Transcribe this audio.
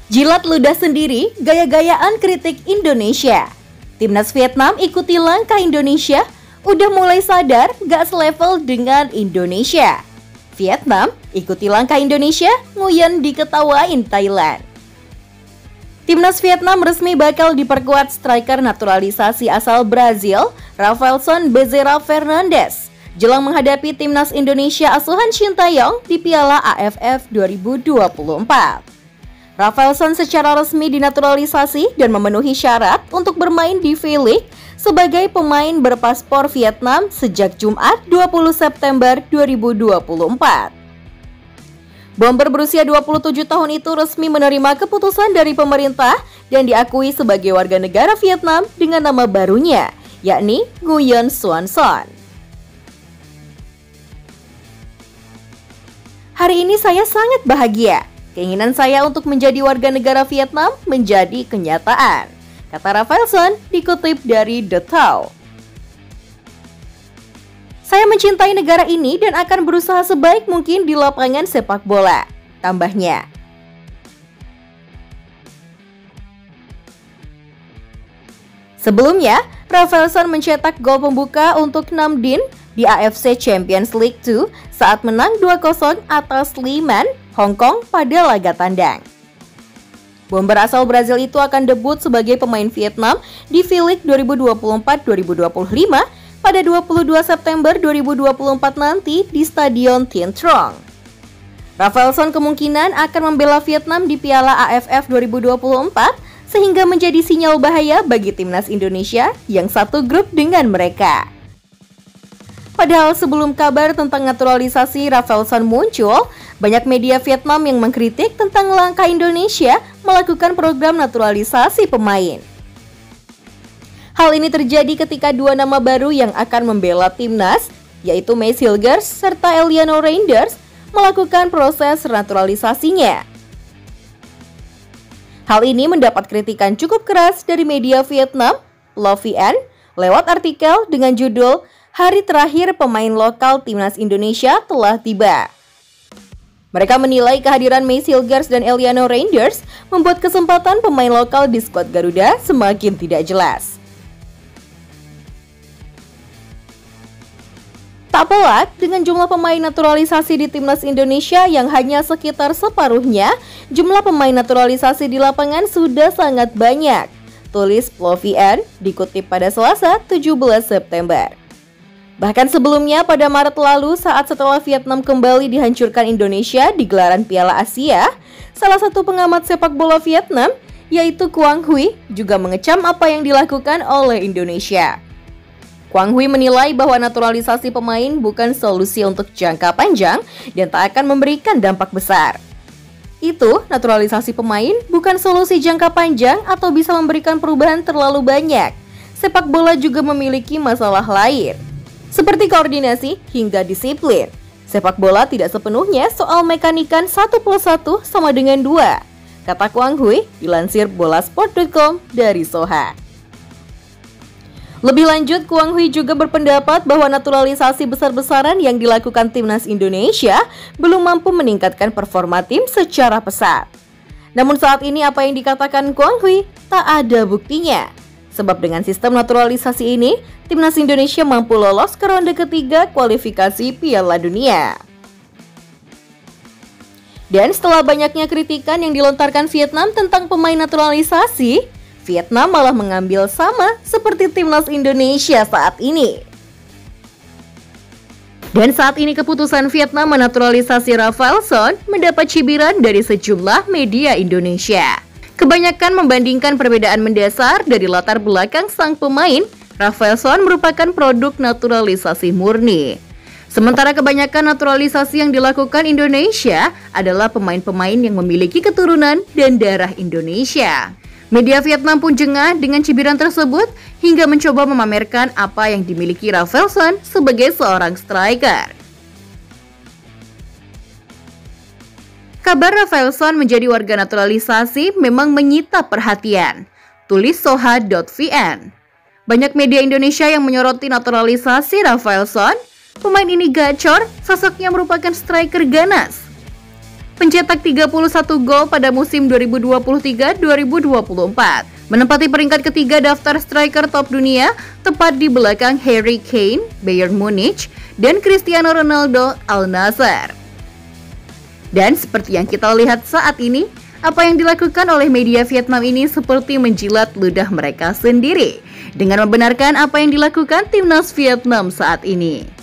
Jilat ludah sendiri, gaya-gayaan kritik Indonesia. Timnas Vietnam ikuti langkah Indonesia, udah mulai sadar gak selevel dengan Indonesia. Vietnam ikuti langkah Indonesia, nguyen diketawain Thailand. Timnas Vietnam resmi bakal diperkuat striker naturalisasi asal Brazil, Rafaelson Bezerra Fernandes, jelang menghadapi Timnas Indonesia asuhan Shin Tae-yong di Piala AFF 2024. Rafaelson secara resmi dinaturalisasi dan memenuhi syarat untuk bermain di V-League sebagai pemain berpaspor Vietnam sejak Jumat 20 September 2024. Bomber berusia 27 tahun itu resmi menerima keputusan dari pemerintah dan diakui sebagai warga negara Vietnam dengan nama barunya, yakni Nguyen Xuan Son. Hari ini saya sangat bahagia. Keinginan saya untuk menjadi warga negara Vietnam menjadi kenyataan, kata Rafaelson dikutip dari The Tao. Saya mencintai negara ini dan akan berusaha sebaik mungkin di lapangan sepak bola, tambahnya. Sebelumnya, Rafaelson mencetak gol pembuka untuk Nam Dinh di AFC Champions League 2 saat menang 2-0 atas Lee Man, Hong Kong pada laga tandang. Bomber asal Brazil itu akan debut sebagai pemain Vietnam di V-League 2024-2025 pada 22 September 2024 nanti di Stadion Thiên Trong. Rafaelson kemungkinan akan membela Vietnam di Piala AFF 2024 sehingga menjadi sinyal bahaya bagi timnas Indonesia yang satu grup dengan mereka. Padahal sebelum kabar tentang naturalisasi Rafaelson muncul, banyak media Vietnam yang mengkritik tentang langkah Indonesia melakukan program naturalisasi pemain. Hal ini terjadi ketika dua nama baru yang akan membela timnas, yaitu Mace Hilgers serta Eliano Reinders, melakukan proses naturalisasinya. Hal ini mendapat kritikan cukup keras dari media Vietnam, Le VN, lewat artikel dengan judul "Hari terakhir pemain lokal timnas Indonesia telah tiba". Mereka menilai kehadiran Mace Hilgers dan Eliano Reinders membuat kesempatan pemain lokal di skuad Garuda semakin tidak jelas. Tak pelak, dengan jumlah pemain naturalisasi di timnas Indonesia yang hanya sekitar separuhnya, jumlah pemain naturalisasi di lapangan sudah sangat banyak, tulis Le VN dikutip pada Selasa 17 September. Bahkan sebelumnya pada Maret lalu saat setelah Vietnam kembali dihancurkan Indonesia di gelaran Piala Asia, salah satu pengamat sepak bola Vietnam, yaitu Quang Huy, juga mengecam apa yang dilakukan oleh Indonesia. Quang Huy menilai bahwa naturalisasi pemain bukan solusi untuk jangka panjang dan tak akan memberikan dampak besar. Itu, naturalisasi pemain bukan solusi jangka panjang atau bisa memberikan perubahan terlalu banyak. Sepak bola juga memiliki masalah lain, seperti koordinasi hingga disiplin. Sepak bola tidak sepenuhnya soal mekanikan 1+1 sama dengan 2, kata Quang Huy dilansir bolasport.com dari Soha. Lebih lanjut, Quang Huy juga berpendapat bahwa naturalisasi besar-besaran yang dilakukan timnas Indonesia belum mampu meningkatkan performa tim secara pesat. Namun saat ini apa yang dikatakan Quang Huy tak ada buktinya. Sebab dengan sistem naturalisasi ini, timnas Indonesia mampu lolos ke ronde ketiga kualifikasi Piala Dunia. Dan setelah banyaknya kritikan yang dilontarkan Vietnam tentang pemain naturalisasi, Vietnam malah mengambil sama seperti timnas Indonesia saat ini. Dan saat ini keputusan Vietnam menaturalisasi Rafaelson mendapat cibiran dari sejumlah media Indonesia. Kebanyakan membandingkan perbedaan mendasar dari latar belakang sang pemain. Rafaelson merupakan produk naturalisasi murni. Sementara kebanyakan naturalisasi yang dilakukan Indonesia adalah pemain-pemain yang memiliki keturunan dan darah Indonesia. Media Vietnam pun jengah dengan cibiran tersebut hingga mencoba memamerkan apa yang dimiliki Rafaelson sebagai seorang striker. Kabar Rafaelson menjadi warga naturalisasi memang menyita perhatian, tulis soha.vn. Banyak media Indonesia yang menyoroti naturalisasi Rafaelson. Pemain ini gacor, sosoknya merupakan striker ganas. pencetak 31 gol pada musim 2023-2024. Menempati peringkat ketiga daftar striker top dunia, tepat di belakang Harry Kane, Bayern Munich, dan Cristiano Ronaldo, Al Nassr. Dan seperti yang kita lihat saat ini, apa yang dilakukan oleh media Vietnam ini seperti menjilat ludah mereka sendiri dengan membenarkan apa yang dilakukan timnas Vietnam saat ini.